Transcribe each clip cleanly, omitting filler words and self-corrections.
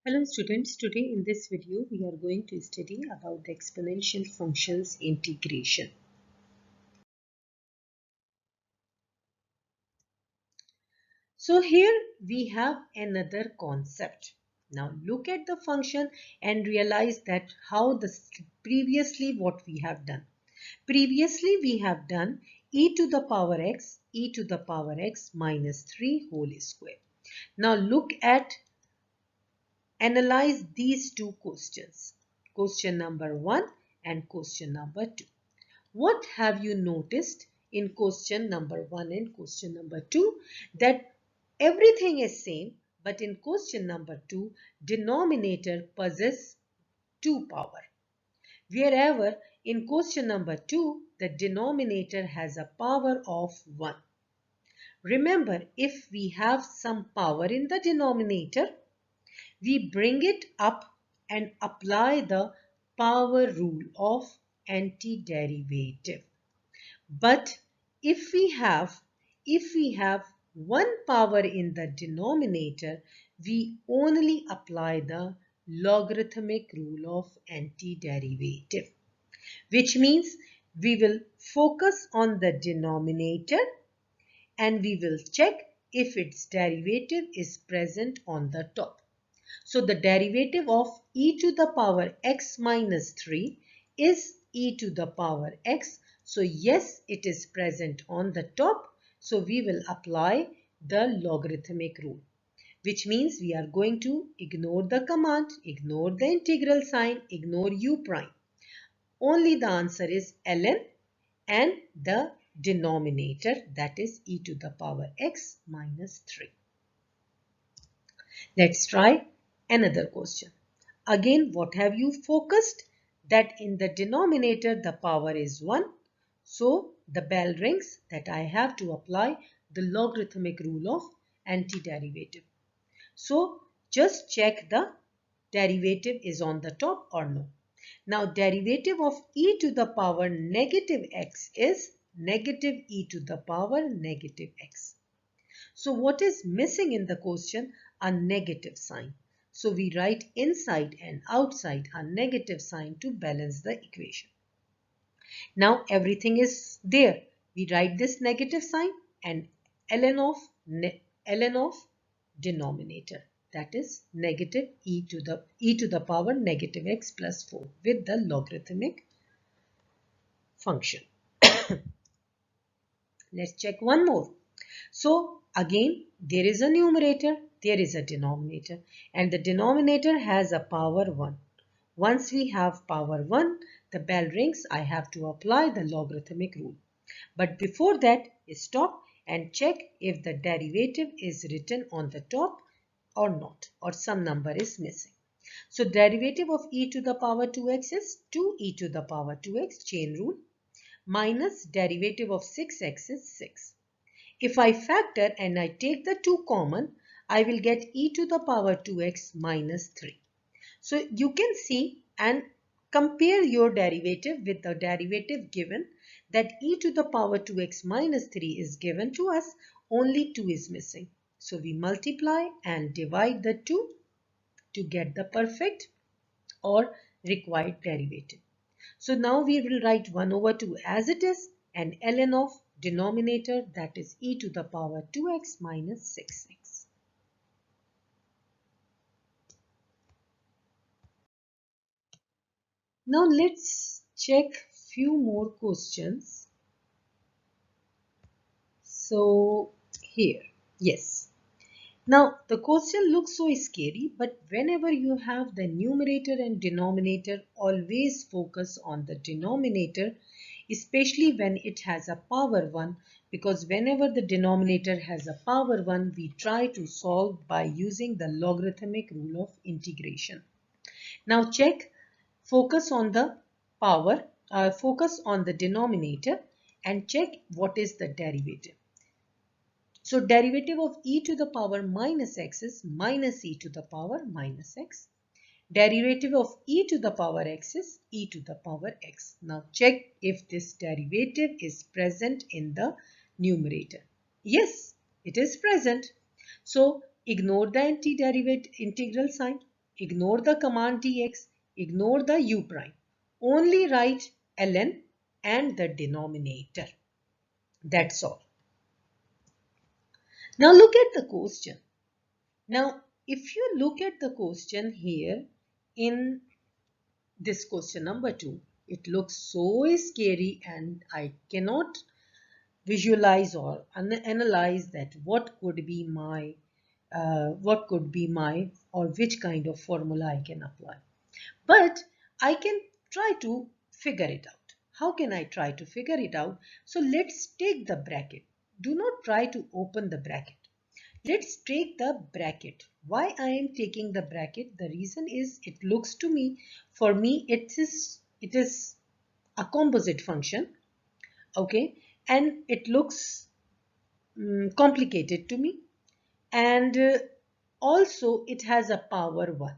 Hello students, today in this video we are going to study about the exponential functions integration. So here we have another concept. Now look at the function and realize that previously what we have done. Previously we have done e to the power x minus 3 whole square. Now analyze these two questions. Question number 1 and question number 2. What have you noticed in question number 1 and question number 2? That everything is same, but in question number 2, denominator possess 2 power. Wherever in question number 2, the denominator has a power of 1. Remember, if we have some power in the denominator, we bring it up and apply the power rule of antiderivative. But if we have one power in the denominator, we only apply the logarithmic rule of antiderivative, which means we will focus on the denominator and we will check if its derivative is present on the top. So the derivative of e to the power x minus 3 is e to the power x. So yes, it is present on the top. So we will apply the logarithmic rule, which means we are going to ignore the command, ignore the integral sign, ignore u prime. Only the answer is ln and the denominator, that is e to the power x minus 3. Let's try another question. Again, what have you focused? That in the denominator the power is 1. So the bell rings that I have to apply the logarithmic rule of antiderivative. So just check the derivative is on the top or no. Now derivative of e to the power negative x is negative e to the power negative x. So what is missing in the question? A negative sign. So we write inside and outside a negative sign to balance the equation. Now everything is there. We write this negative sign and ln of denominator, that is negative e to the power negative x plus 4 with the logarithmic function. Let's check one more. So again, there is a numerator, there is a denominator, and the denominator has a power 1. Once we have power 1, the bell rings, I have to apply the logarithmic rule. But before that, stop and check if the derivative is written on the top or not, or some number is missing. So derivative of e to the power 2x is 2e to the power 2x, chain rule, minus derivative of 6x is 6. If I factor and I take the 2 common, I will get e to the power 2x minus 3. So you can see and compare your derivative with the derivative given, that e to the power 2x minus 3 is given to us, only 2 is missing. So we multiply and divide the 2 to get the perfect or required derivative. So now we will write 1 over 2 as it is and ln of denominator, that is e to the power 2x minus 6x. Now let's check few more questions. So here, yes. Now the question looks so scary, but whenever you have the numerator and denominator, always focus on the denominator, especially when it has a power 1, because whenever the denominator has a power 1, we try to solve by using the logarithmic rule of integration. Now check, focus on the focus on the denominator and check what is the derivative. So derivative of e to the power minus x is minus e to the power minus x. Derivative of e to the power x is e to the power x. Now check if this derivative is present in the numerator. Yes, it is present. So ignore the antiderivative integral sign. Ignore the command dx, ignore the u prime. Only write ln and the denominator. That's all. Now look at the question. Now, if you look at the question here in this question number 2, it looks so scary and I cannot visualize or analyze that what could be my or which kind of formula I can apply. But I can try to figure it out. How can I try to figure it out? So let's take the bracket. Do not try to open the bracket. Let's take the bracket. Why I am taking the bracket? The reason is it looks to me, for me it is a composite function, okay, and it looks complicated to me, and also it has a power 1.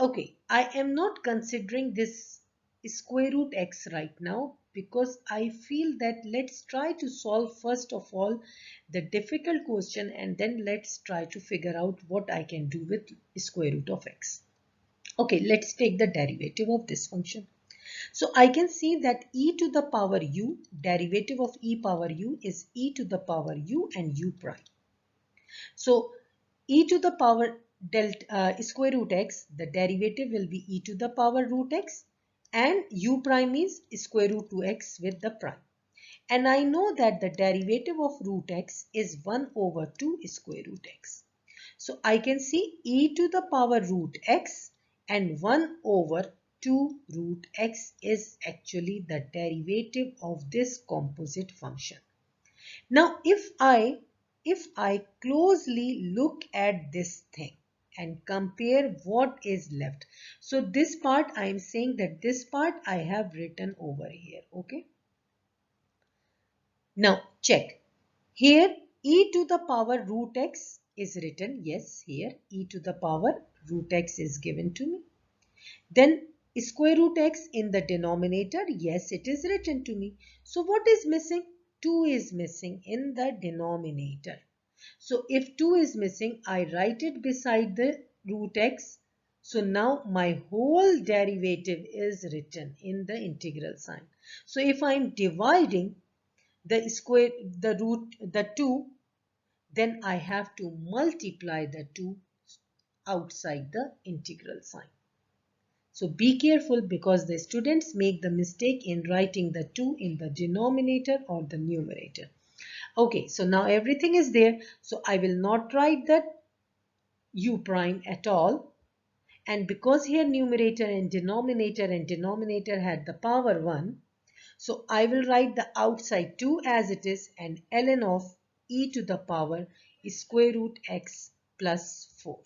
Okay, I am not considering this square root x right now because I feel that let's try to solve first of all the difficult question and then let's try to figure out what I can do with square root of x. Okay, let's take the derivative of this function. So I can see that e to the power u, derivative of e power u is e to the power u and u prime. So e to the power square root x, the derivative will be e to the power root x, and u prime is square root 2x with the prime. And I know that the derivative of root x is 1 over 2 square root x. So I can see e to the power root x and 1 over 2 root x is actually the derivative of this composite function. Now if I closely look at this thing and compare what is left. So this part I am saying that this part I have written over here. Okay. Now check. Here e to the power root x is written. Yes, here e to the power root x is given to me. Then square root x in the denominator. Yes, it is written to me. So what is missing? 2 is missing in the denominator. So if 2 is missing, I write it beside the root x. So now my whole derivative is written in the integral sign. So if I am dividing the 2, then I have to multiply the 2 outside the integral sign. So be careful because the students make the mistake in writing the 2 in the denominator or the numerator. Okay, so now everything is there. So I will not write that u prime at all. And because here numerator and denominator had the power 1, so I will write the outside 2 as it is and ln of e to the power is square root x plus 4.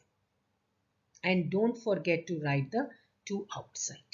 And don't forget to write the 2 outside.